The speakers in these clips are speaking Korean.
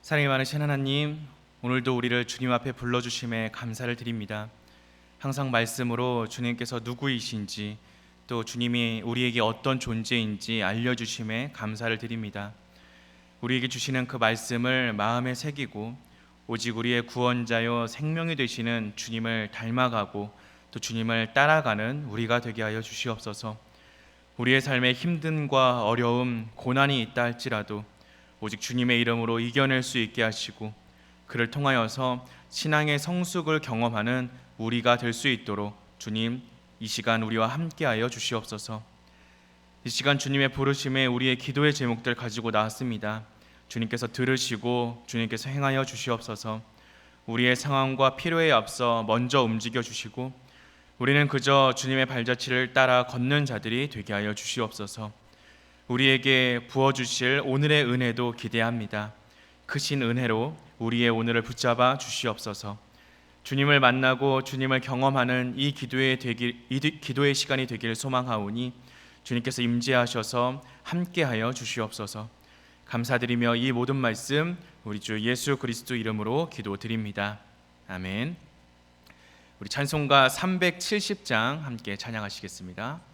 사랑이 많으신 하나님, 오늘도 우리를 주님 앞에 불러주심에 감사를 드립니다. 항상 말씀으로 주님께서 누구이신지, 또 주님이 우리에게 어떤 존재인지 알려주심에 감사를 드립니다. 우리에게 주시는 그 말씀을 마음에 새기고 오직 우리의 구원자요 생명이 되시는 주님을 닮아가고 또 주님을 따라가는 우리가 되게 하여 주시옵소서. 우리의 삶에 힘듦과 어려움, 고난이 있다 할지라도 오직 주님의 이름으로 이겨낼 수 있게 하시고 그를 통하여서 신앙의 성숙을 경험하는 우리가 될 수 있도록 주님, 이 시간 우리와 함께하여 주시옵소서. 이 시간 주님의 부르심에 우리의 기도의 제목들 가지고 나왔습니다. 주님께서 들으시고 주님께서 행하여 주시옵소서. 우리의 상황과 필요에 앞서 먼저 움직여 주시고 우리는 그저 주님의 발자취를 따라 걷는 자들이 되게 하여 주시옵소서. 우리에게 부어주실 오늘의 은혜도 기대합니다. 크신 은혜로 우리의 오늘을 붙잡아 주시옵소서. 주님을 만나고 주님을 경험하는 이 기도의 시간이 되길 소망하오니 주님께서 임재하셔서 함께하여 주시옵소서. 감사드리며 이 모든 말씀 우리 주 예수 그리스도 이름으로 기도드립니다. 아멘. 우리 찬송가 370장 함께 찬양하시겠습니다.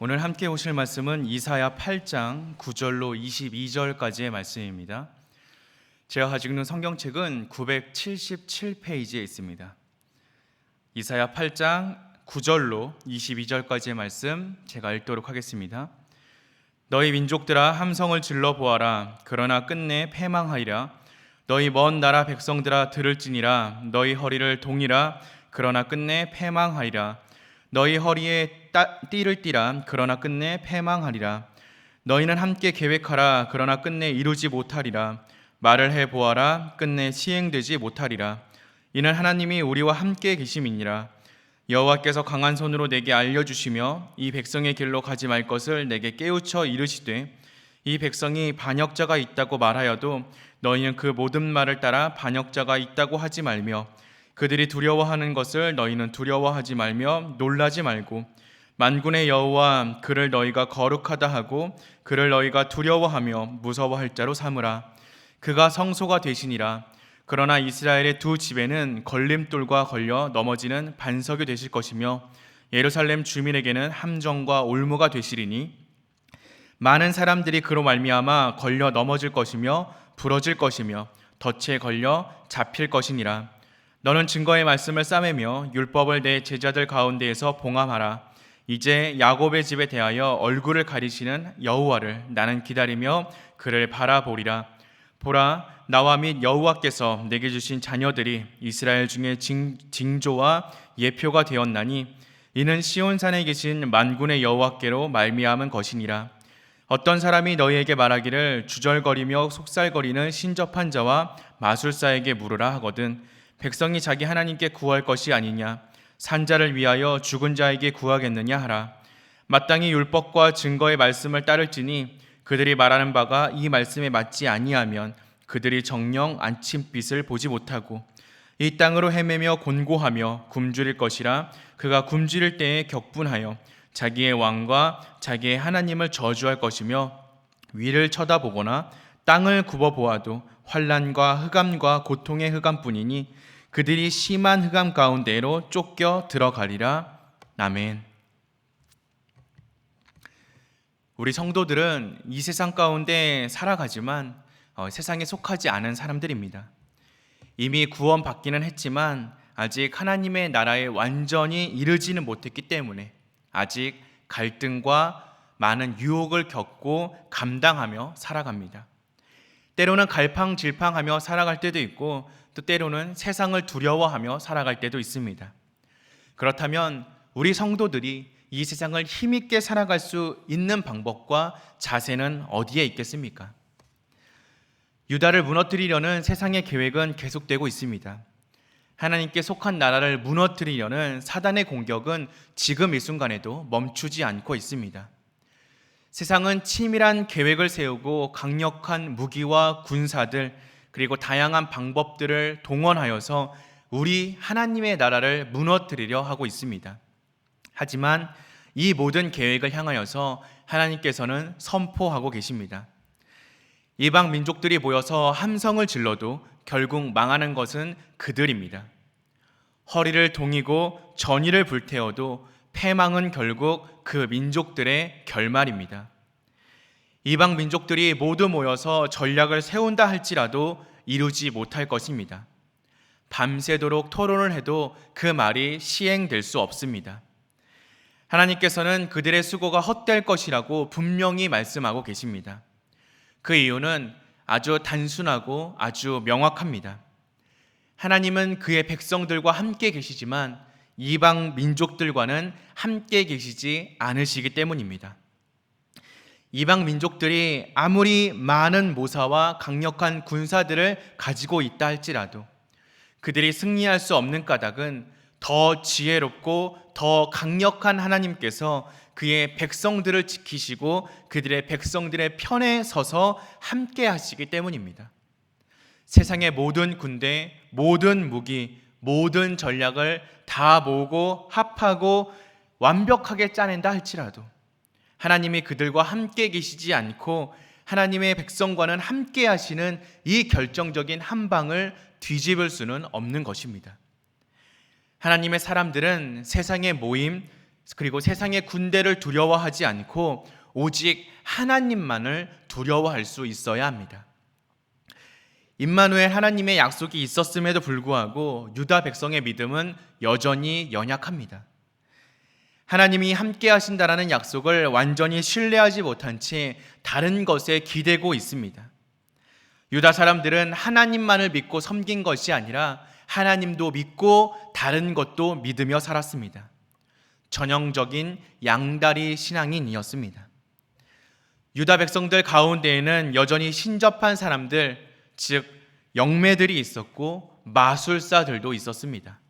오늘 함께 보실 말씀은 이사야 8장 9절로 22절까지의 말씀입니다. 제가 가지고 있는 성경책은 977페이지에 있습니다. 이사야 8장 9절로 22절까지의 말씀 제가 읽도록 하겠습니다. 너희 민족들아 함성을 질러 보아라. 그러나 끝내 패망하리라. 너희 먼 나라 백성들아 들을지니라. 너희 허리를 동이라. 그러나 끝내 패망하리라. 너희 허리에 띠를 띠라. 그러나 끝내 패망하리라. 너희는 함께 계획하라. 그러나 끝내 이루지 못하리라. 말을 해보아라. 끝내 시행되지 못하리라. 이는 하나님이 우리와 함께 계심이니라. 여호와께서 강한 손으로 내게 알려주시며 이 백성의 길로 가지 말 것을 내게 깨우쳐 이르시되 이 백성이 반역자가 있다고 말하여도 너희는 그 모든 말을 따라 반역자가 있다고 하지 말며 그들이 두려워하는 것을 너희는 두려워하지 말며 놀라지 말고 만군의 여호와 그를 너희가 거룩하다 하고 그를 너희가 두려워하며 무서워할 자로 삼으라. 그가 성소가 되시니라. 그러나 이스라엘의 두 집에는 걸림돌과 걸려 넘어지는 반석이 되실 것이며 예루살렘 주민에게는 함정과 올무가 되시리니 많은 사람들이 그로 말미암아 걸려 넘어질 것이며 부러질 것이며 덫에 걸려 잡힐 것이니라. 너는 증거의 말씀을 싸매며 율법을 내 제자들 가운데에서 봉함하라. 이제 야곱의 집에 대하여 얼굴을 가리시는 여호와를 나는 기다리며 그를 바라보리라. 보라, 나와 및 여호와께서 내게 주신 자녀들이 이스라엘 중에 징조와 예표가 되었나니 이는 시온산에 계신 만군의 여호와께로 말미암은 것이니라. 어떤 사람이 너희에게 말하기를 주절거리며 속살거리는 신접한 자와 마술사에게 물으라 하거든 백성이 자기 하나님께 구할 것이 아니냐 산자를 위하여 죽은 자에게 구하겠느냐 하라. 마땅히 율법과 증거의 말씀을 따를지니 그들이 말하는 바가 이 말씀에 맞지 아니하면 그들이 정녕 안침빛을 보지 못하고 이 땅으로 헤매며 곤고하며 굶주릴 것이라. 그가 굶주릴 때에 격분하여 자기의 왕과 자기의 하나님을 저주할 것이며 위를 쳐다보거나 땅을 굽어보아도 환난과 흑암과 고통의 흑암뿐이니 그들이 심한 흑암 가운데로 쫓겨 들어가리라. 아멘. 우리 성도들은 이 세상 가운데 살아가지만 세상에 속하지 않은 사람들입니다. 이미 구원받기는 했지만 아직 하나님의 나라에 완전히 이르지는 못했기 때문에 아직 갈등과 많은 유혹을 겪고 감당하며 살아갑니다. 때로는 갈팡질팡하며 살아갈 때도 있고 또 때로는 세상을 두려워하며 살아갈 때도 있습니다. 그렇다면 우리 성도들이 이 세상을 힘있게 살아갈 수 있는 방법과 자세는 어디에 있겠습니까? 유다를 무너뜨리려는 세상의 계획은 계속되고 있습니다. 하나님께 속한 나라를 무너뜨리려는 사단의 공격은 지금 이 순간에도 멈추지 않고 있습니다. 세상은 치밀한 계획을 세우고 강력한 무기와 군사들 그리고 다양한 방법들을 동원하여서 우리 하나님의 나라를 무너뜨리려 하고 있습니다. 하지만 이 모든 계획을 향하여서 하나님께서는 선포하고 계십니다. 이방 민족들이 모여서 함성을 질러도 결국 망하는 것은 그들입니다. 허리를 동이고 전의를 불태워도 패망은 결국 그 민족들의 결말입니다. 이방 민족들이 모두 모여서 전략을 세운다 할지라도 이루지 못할 것입니다. 밤새도록 토론을 해도 그 말이 시행될 수 없습니다. 하나님께서는 그들의 수고가 헛될 것이라고 분명히 말씀하고 계십니다. 그 이유는 아주 단순하고 아주 명확합니다. 하나님은 그의 백성들과 함께 계시지만 이방 민족들과는 함께 계시지 않으시기 때문입니다. 이방 민족들이 아무리 많은 모사와 강력한 군사들을 가지고 있다 할지라도 그들이 승리할 수 없는 까닭은 더 지혜롭고 더 강력한 하나님께서 그의 백성들을 지키시고 그들의 백성들의 편에 서서 함께 하시기 때문입니다. 세상의 모든 군대, 모든 무기, 모든 전략을 다 모으고 합하고 완벽하게 짜낸다 할지라도 하나님이 그들과 함께 계시지 않고 하나님의 백성과는 함께 하시는 이 결정적인 한 방을 뒤집을 수는 없는 것입니다. 하나님의 사람들은 세상의 모임, 그리고 세상의 군대를 두려워하지 않고 오직 하나님만을 두려워할 수 있어야 합니다. 임마누엘 하나님의 약속이 있었음에도 불구하고 유다 백성의 믿음은 여전히 연약합니다. 하나님이 함께 하신다라는 약속을 완전히 신뢰하지 못한 채 다른 것에 기대고 있습니다. 유다 사람들은 하나님만을 믿고 섬긴 것이 아니라 하나님도 믿고 다른 것도 믿으며 살았습니다. 전형적인 양다리 신앙인이었습니다. 유다 백성들 가운데에는 여전히 신접한 사람들, 즉 영매들이 있었고 마술사들도 있었습니다.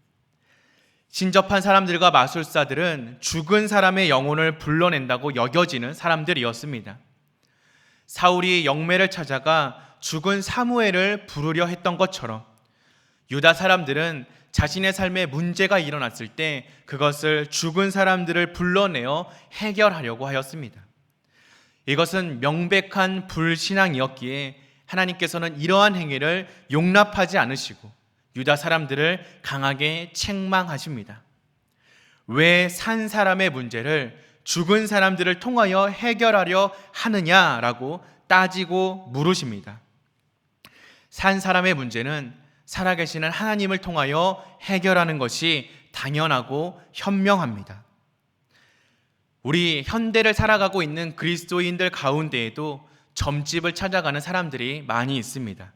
신접한 사람들과 마술사들은 죽은 사람의 영혼을 불러낸다고 여겨지는 사람들이었습니다. 사울이 영매를 찾아가 죽은 사무엘을 부르려 했던 것처럼 유다 사람들은 자신의 삶에 문제가 일어났을 때 그것을 죽은 사람들을 불러내어 해결하려고 하였습니다. 이것은 명백한 불신앙이었기에 하나님께서는 이러한 행위를 용납하지 않으시고 유다 사람들을 강하게 책망하십니다. 왜 산 사람의 문제를 죽은 사람들을 통하여 해결하려 하느냐라고 따지고 물으십니다. 산 사람의 문제는 살아계시는 하나님을 통하여 해결하는 것이 당연하고 현명합니다. 우리 현대를 살아가고 있는 그리스도인들 가운데에도 점집을 찾아가는 사람들이 많이 있습니다.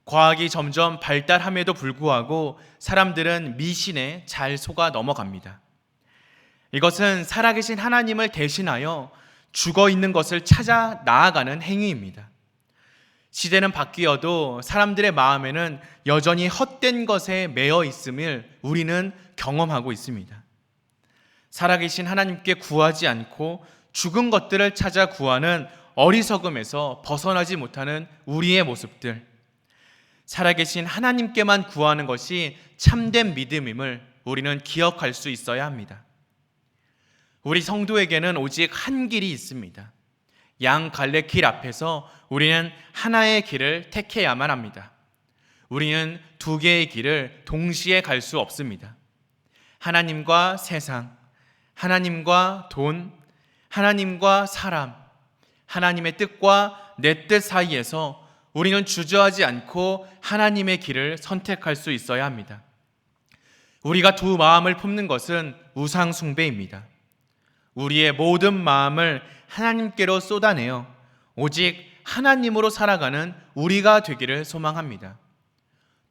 과학이 점점 발달함에도 불구하고 사람들은 미신에 잘 속아 넘어갑니다. 이것은 살아계신 하나님을 대신하여 죽어있는 것을 찾아 나아가는 행위입니다. 시대는 바뀌어도 사람들의 마음에는 여전히 헛된 것에 매여 있음을 우리는 경험하고 있습니다. 살아계신 하나님께 구하지 않고 죽은 것들을 찾아 구하는 어리석음에서 벗어나지 못하는 우리의 모습들, 살아계신 하나님께만 구하는 것이 참된 믿음임을 우리는 기억할 수 있어야 합니다. 우리 성도에게는 오직 한 길이 있습니다. 양 갈래길 앞에서 우리는 하나의 길을 택해야만 합니다. 우리는 두 개의 길을 동시에 갈 수 없습니다. 하나님과 세상, 하나님과 돈, 하나님과 사람, 하나님의 뜻과 내 뜻 사이에서 우리는 주저하지 않고 하나님의 길을 선택할 수 있어야 합니다. 우리가 두 마음을 품는 것은 우상 숭배입니다. 우리의 모든 마음을 하나님께로 쏟아내어 오직 하나님으로 살아가는 우리가 되기를 소망합니다.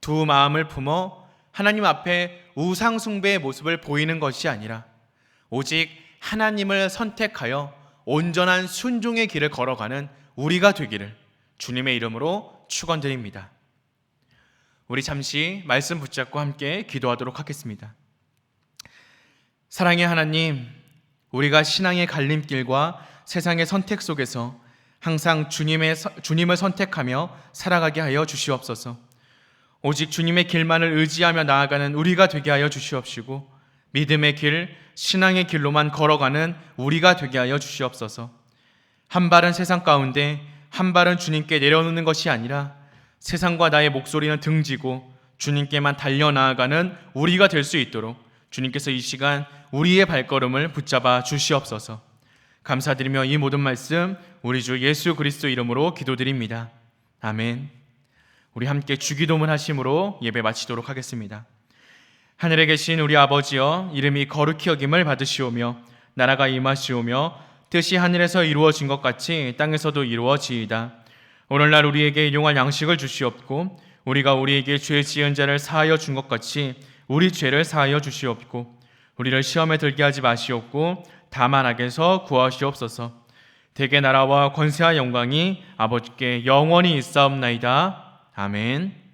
두 마음을 품어 하나님 앞에 우상 숭배의 모습을 보이는 것이 아니라 오직 하나님을 선택하여 온전한 순종의 길을 걸어가는 우리가 되기를 주님의 이름으로 축원드립니다. 우리 잠시 말씀 붙잡고 함께 기도하도록 하겠습니다. 사랑의 하나님, 우리가 신앙의 갈림길과 세상의 선택 속에서 항상 주님을 선택하며 살아가게 하여 주시옵소서. 오직 주님의 길만을 의지하며 나아가는 우리가 되게 하여 주시옵시고 믿음의 길, 신앙의 길로만 걸어가는 우리가 되게 하여 주시옵소서. 한 발은 세상 가운데 한 발은 주님께 내려놓는 것이 아니라 세상과 나의 목소리는 등지고 주님께만 달려나아가는 우리가 될 수 있도록 주님께서 이 시간 우리의 발걸음을 붙잡아 주시옵소서. 감사드리며 이 모든 말씀 우리 주 예수 그리스도 이름으로 기도드립니다. 아멘. 우리 함께 주기도문 하심으로 예배 마치도록 하겠습니다. 하늘에 계신 우리 아버지여, 이름이 거룩히 여김을 받으시오며 나라가 임하시오며 뜻이 하늘에서 이루어진 것 같이 땅에서도 이루어지이다. 오늘날 우리에게 일용할 양식을 주시옵고 우리가 우리에게 죄 지은 자를 사하여 준 것 같이 우리 죄를 사하여 주시옵고 우리를 시험에 들게 하지 마시옵고 다만 악에서 구하시옵소서. 대개 나라와 권세와 영광이 아버지께 영원히 있사옵나이다. 아멘.